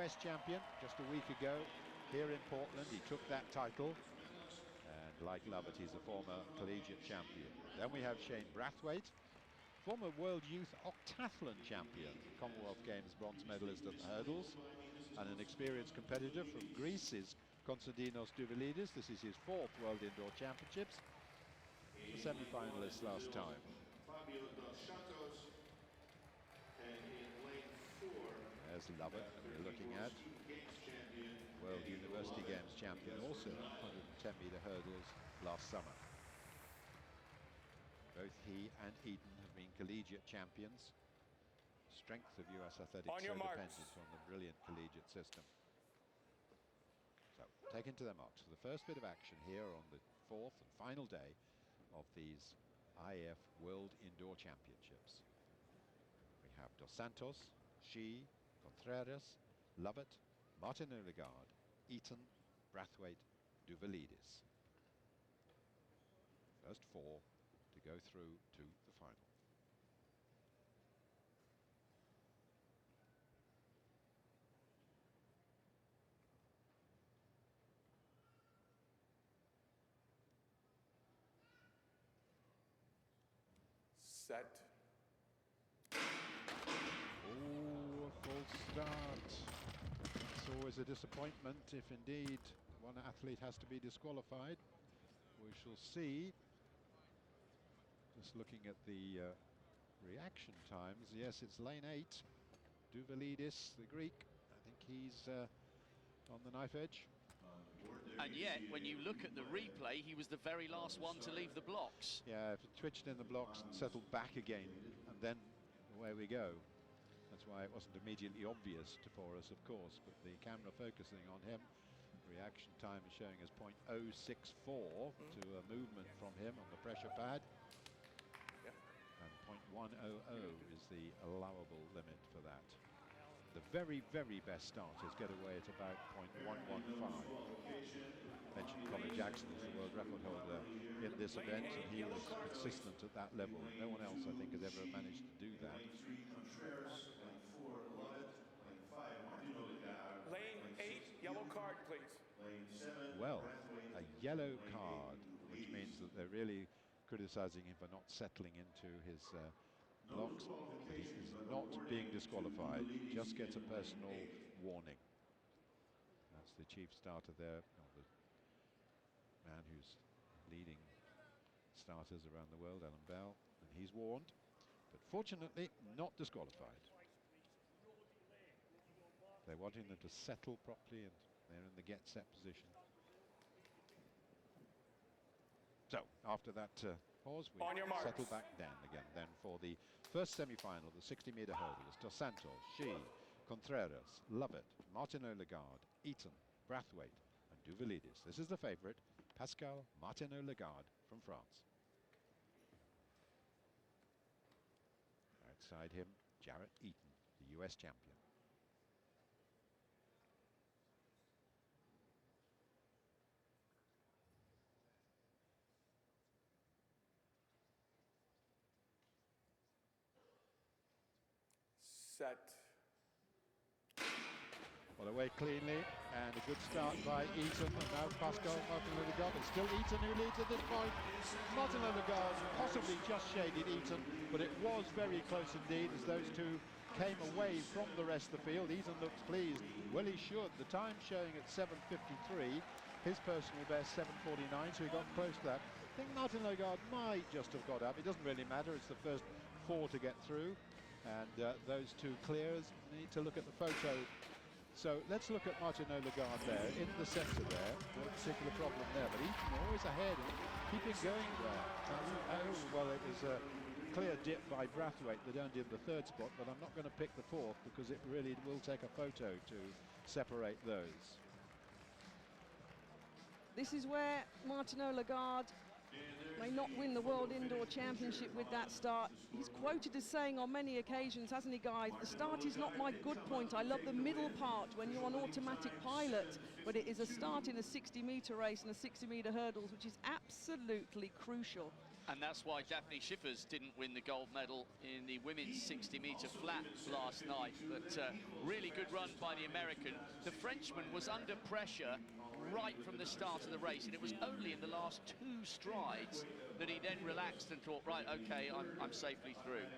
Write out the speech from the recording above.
US champion just a week ago here in Portland. He took that title. And like Lovett, he's a former collegiate champion. Then we have Shane Brathwaite, former World Youth Octathlon champion, Commonwealth Games bronze medalist at the hurdles, and an experienced competitor from Greece is Konstantinos Douvilidis. This is his 4th World Indoor Championships. The semi-finalist last time. There's Lovett, we're looking at. World University Games champion, also 110-meter hurdles last summer. Both he and Eaton have been collegiate champions. Strength of US athletics so dependent on the brilliant collegiate system. So, taken to their marks. The first bit of action here on the 4th and final day of these IF World Indoor Championships. We have Dos Santos, Shi, Contreras, Lovett, Martineau-Lagarde, Eaton, Brathwaite, Douvilidis. First 4 to go through to the final. Set. Oh, a false start. It's always a disappointment if indeed one athlete has to be disqualified. We shall see. Just looking at the reaction times, yes, it's lane 8. Douvilidis, the Greek, I think he's on the knife edge. And yet, when you look at the replay, he was the very last one to leave the blocks. Yeah, if it twitched in the blocks and settled back again, and then away we go. That's why it wasn't immediately obvious for us, of course, but the camera focusing on him, reaction time is showing as 0.064 to a movement from him on the pressure pad. And 0.100 is the allowable limit for that. The very, very best starters get away at about 0.115. Mentioned Colin Jackson as the world record holder in this event, and he was consistent at that level. No one else, I think, has ever managed to do that. Lane 8, yellow card, please. Well, a yellow card, which means that they're really criticizing him for not settling into his blocks. But he is not being disqualified, he just gets a personal warning. That's the chief starter there, the man who's leading starters around the world, Alan Bell, and he's warned, but fortunately not disqualified. They're wanting them to settle properly, and they're in the get set position. So, after that pause, we settle back down again. Then for the first semi-final, the 60-meter hurdles, Dos Santos, Shi, Contreras, Lovett, Martineau-Lagarde, Eaton, Brathwaite, and Douvilidis. This is the favourite, Pascal Martineau-Lagarde from France. Outside him, Jarrett Eaton, the US champion. Set. Well, away cleanly, and a good start by Eaton, and now Pascal Martineau-Lagarde. It's still Eaton who leads at this point. Martineau-Lagarde possibly just shaded Eaton, but it was very close indeed as those two came away from the rest of the field. Eaton looks pleased. Well, he should. The time showing at 7:53, his personal best 7:49, so he got close to that. I think Martineau-Lagarde might just have got up. It doesn't really matter. It's the first 4 to get through, and those two clears. Need to look at the photo. So let's look at Martineau-Lagarde there, in the centre there. No particular problem there, but Eaton always ahead and keeping going there. Oh, well, it was a clear dip by Brathwaite that earned him the 3rd spot, but I'm not going to pick the 4th because it really will take a photo to separate those. This is where Martineau-Lagarde may not win the World Indoor Championship with that start. He's quoted as saying on many occasions, hasn't he, guys, the start is not my good point. I love the middle part when you're on automatic pilot, but it is a start in a 60-meter race and a 60-meter hurdles, which is absolutely crucial. And that's why Daphne Schiffers didn't win the gold medal in the women's 60-metre flat last night. But really good run by the American. The Frenchman was under pressure right from the start of the race, and it was only in the last 2 strides that he then relaxed and thought, right, okay, I'm safely through.